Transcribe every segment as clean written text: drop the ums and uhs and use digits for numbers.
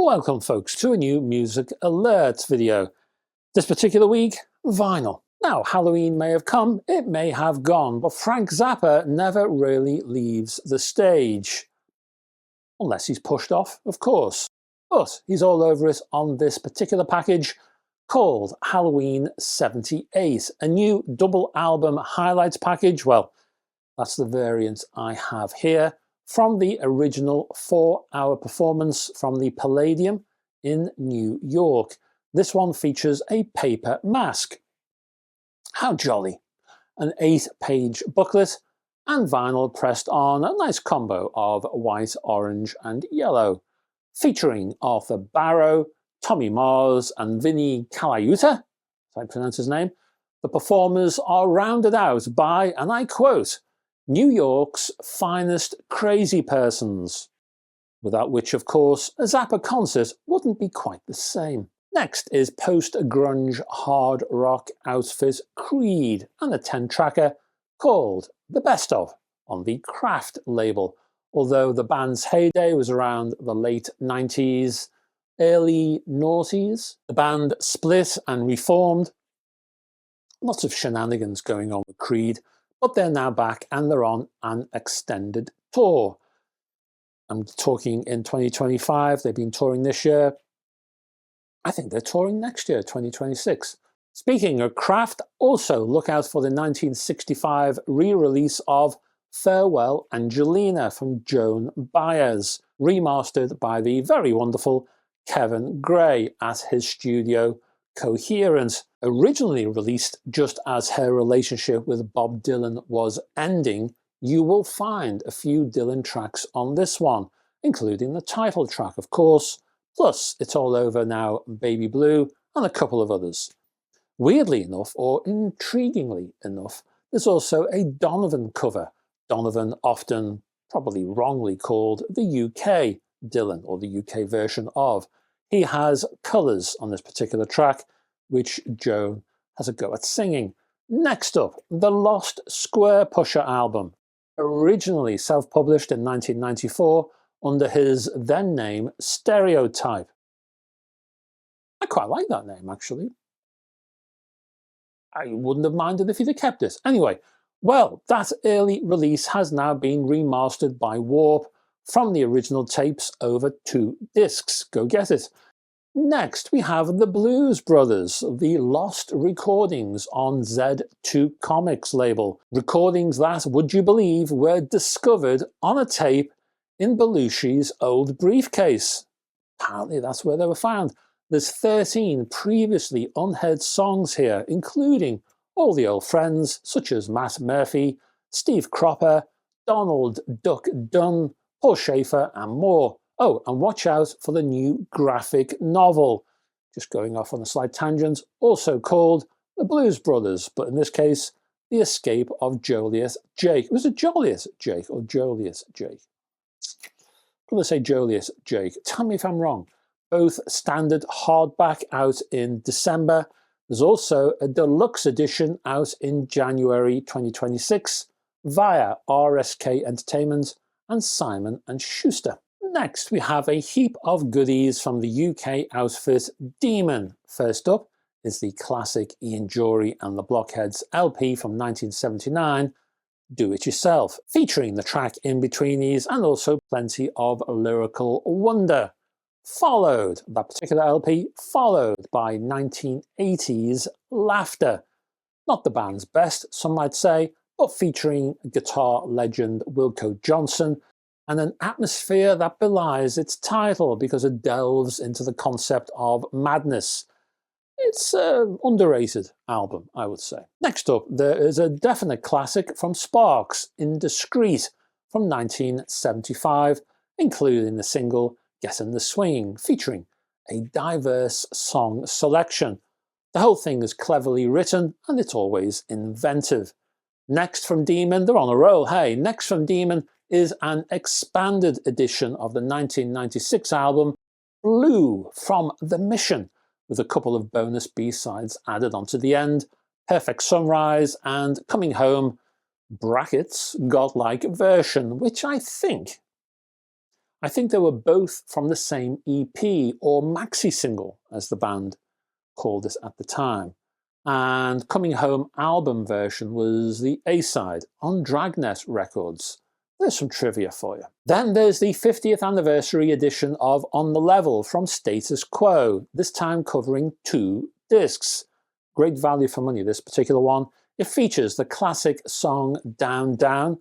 Welcome folks to a new music alert video. This particular week, vinyl. Now Halloween may have come, it may have gone, but Frank Zappa never really leaves the stage. Unless he's pushed off, of course. But he's all over it on this particular package called Halloween 78, a new double album highlights package. Well, that's the variant I have here, from the original 4-hour performance from the Palladium in New York. This one features a paper mask. How jolly. An 8-page booklet and vinyl pressed on, a nice combo of white, orange and yellow, featuring Arthur Barrow, Tommy Mars and Vinnie Colaiuta, if I pronounce his name. The performers are rounded out by, and I quote, New York's finest crazy persons, without which, of course, a Zappa concert wouldn't be quite the same. Next is post-grunge hard rock outfit Creed and a 10-tracker called The Best Of on the Craft label. Although the band's heyday was around the late 90s, early noughties, the band split and reformed. Lots of shenanigans going on with Creed, but they're now back and they're on an extended tour. I'm talking in 2025, they've been touring this year. I think they're touring next year, 2026. Speaking of Craft, also look out for the 1965 re-release of Farewell Angelina from Joan Baez, remastered by the very wonderful Kevin Gray at his studio Cohearent. Originally released just as her relationship with Bob Dylan was ending, you will find a few Dylan tracks on this one, including the title track, of course, plus It's All Over Now, Baby Blue, and a couple of others. Weirdly enough, or intriguingly enough, there's also a Donovan cover. Donovan, often, probably wrongly called, the UK Dylan, or the UK version of. He has colours on this particular track, which Joan has a go at singing. Next up, the Lost Squarepusher album, originally self-published in 1994 under his then name Stereotype. I quite like that name, actually. I wouldn't have minded if he'd have kept it. Anyway, well, that early release has now been remastered by Warp from the original tapes over 2 discs. Go get it. Next, we have the Blues Brothers, the lost recordings on Z2 Comics label. Recordings that, would you believe, were discovered on a tape in Belushi's old briefcase. Apparently that's where they were found. There's 13 previously unheard songs here, including all the old friends such as Matt Murphy, Steve Cropper, Donald Duck Dunn, Paul Schaefer and more. Oh, and watch out for the new graphic novel, just going off on a slight tangent, also called The Blues Brothers, but in this case, The Escape of Joliet Jake. Was it Joliet Jake or Joliet Jake? I'm going to say Joliet Jake. Tell me if I'm wrong. Both standard hardback out in December. There's also a deluxe edition out in January 2026 via RSK Entertainment and Simon & Schuster. Next, we have a heap of goodies from the UK outfit Demon. First up is the classic Ian Jury and the Blockheads LP from 1979, Do It Yourself, featuring the track In-Betweenies and also plenty of lyrical wonder. That particular LP, followed by 1980s Laughter. Not the band's best, some might say, but featuring guitar legend Wilco Johnson, and an atmosphere that belies its title because it delves into the concept of madness. It's an underrated album, I would say. Next up, there is a definite classic from Sparks, Indiscreet, from 1975, including the single Get in the Swing, featuring a diverse song selection. The whole thing is cleverly written and it's always inventive. Next from Demon, they're on a roll, hey. Next from Demon is an expanded edition of the 1996 album Blue from The Mission, with a couple of bonus B-sides added onto the end, Perfect Sunrise and Coming Home, brackets, Godlike Version, which I think I think they were both from the same EP, or maxi single, as the band called it at the time. And Coming Home album version was the A-side on Dragnet Records. There's some trivia for you. Then there's the 50th anniversary edition of On the Level from Status Quo, this time covering 2 discs. Great value for money, this particular one. It features the classic song Down Down.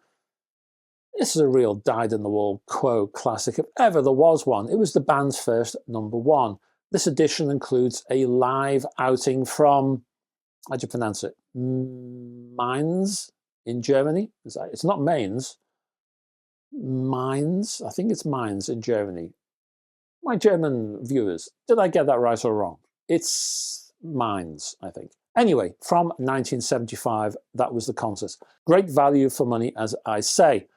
This is a real dyed-in-the-wool Quo classic, if ever there was one. It was the band's first #1. This edition includes a live outing from, how do you pronounce it? Mainz in Germany? It's not Mainz. Mainz? I think it's Mainz in Germany. My German viewers, did I get that right or wrong? It's Mainz, I think. Anyway, from 1975, that was the concert. Great value for money, as I say.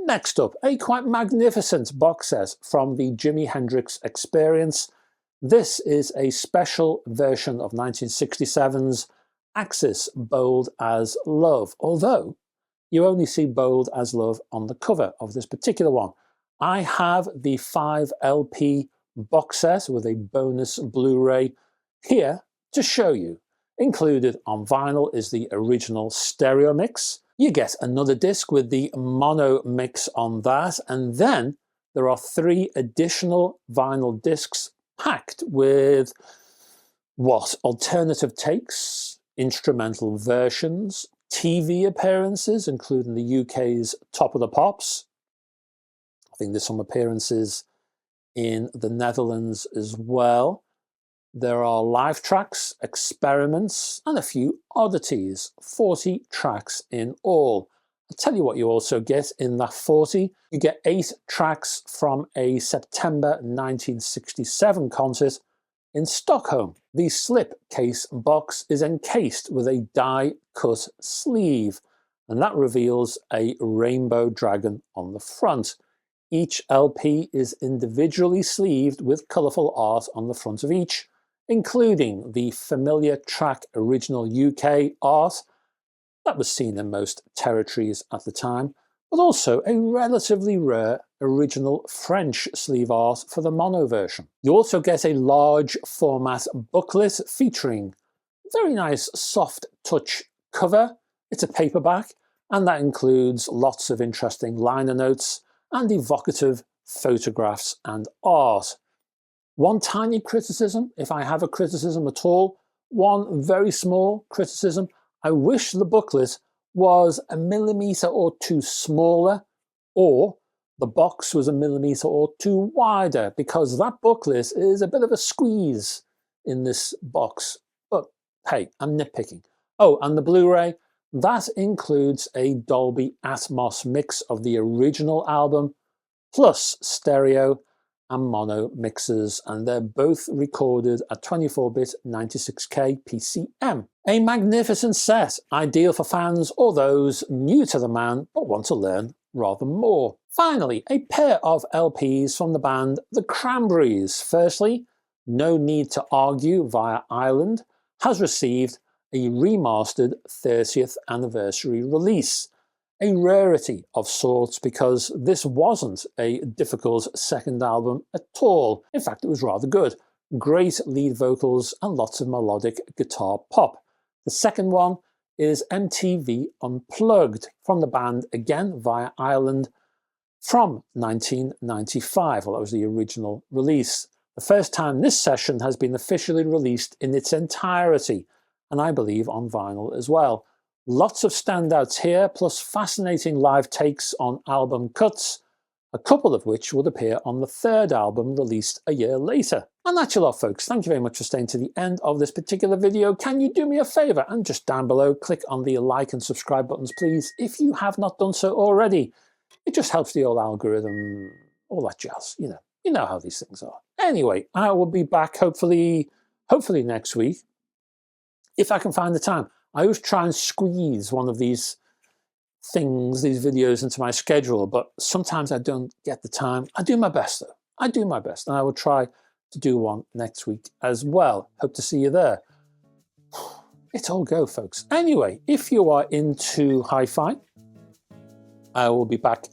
Next up, a quite magnificent box set from the Jimi Hendrix Experience. This is a special version of 1967's Axis Bold as Love, although you only see Bold as Love on the cover of this particular one. I have the 5 LP box set with a bonus Blu-ray here to show you. Included on vinyl is the original stereo mix. You get another disc with the mono mix on that, and then there are 3 additional vinyl discs packed with what? Alternative takes, instrumental versions, TV appearances, including the UK's Top of the Pops. I think there's some appearances in the Netherlands as well. There are live tracks, experiments, and a few oddities. 40 tracks in all. I'll tell you what you also get in that 40. You get 8 tracks from a September 1967 concert in Stockholm. The slipcase box is encased with a die-cut sleeve, and that reveals a rainbow dragon on the front. Each LP is individually sleeved with colourful art on the front of each, including the familiar track original UK art that was seen in most territories at the time, but also a relatively rare original French sleeve art for the mono version. You also get a large format booklet featuring very nice soft touch cover. It's a paperback, and that includes lots of interesting liner notes and evocative photographs and art. One tiny criticism, if I have a criticism at all, one very small criticism, I wish the booklet was a millimetre or 2 smaller, or the box was a millimetre or 2 wider, because that booklet is a bit of a squeeze in this box. But hey, I'm nitpicking. Oh, and the Blu-ray, that includes a Dolby Atmos mix of the original album, plus stereo and mono mixes, and they're both recorded at 24-bit 96K PCM. A magnificent set, ideal for fans or those new to the man but want to learn rather more. Finally, a pair of LPs from the band The Cranberries. Firstly, No Need to Argue via Ireland has received a remastered 30th anniversary release. A rarity of sorts, because this wasn't a difficult second album at all. In fact, it was rather good. Great lead vocals and lots of melodic guitar pop. The second one is MTV Unplugged from the band, again via Ireland, from 1995. Well, that was the original release. The first time this session has been officially released in its entirety, and I believe on vinyl as well. Lots of standouts here, plus fascinating live takes on album cuts, a couple of which would appear on the third album released a year later. And that's a lot, folks. Thank you very much for staying to the end of this particular video. Can you do me a favour and just down below click on the like and subscribe buttons, please, if you have not done so already. It just helps the old algorithm, all that jazz, you know how these things are. Anyway, I will be back hopefully next week, if I can find the time. I always try and squeeze one of these things, these videos, into my schedule, but sometimes I don't get the time. I do my best, though. I do my best, and I will try to do one next week as well. Hope to see you there. It's all go, folks. Anyway, if you are into hi-fi, I will be back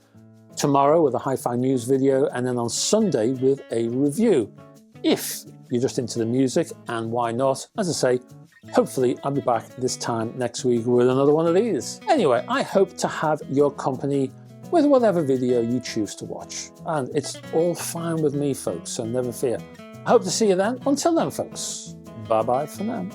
tomorrow with a hi-fi news video, and then on Sunday with a review. If you're just into the music, and why not, as I say, hopefully I'll be back this time next week with another one of these. Anyway, I hope to have your company with whatever video you choose to watch. And it's all fine with me, folks, so never fear. I hope to see you then. Until then, folks, bye-bye for now.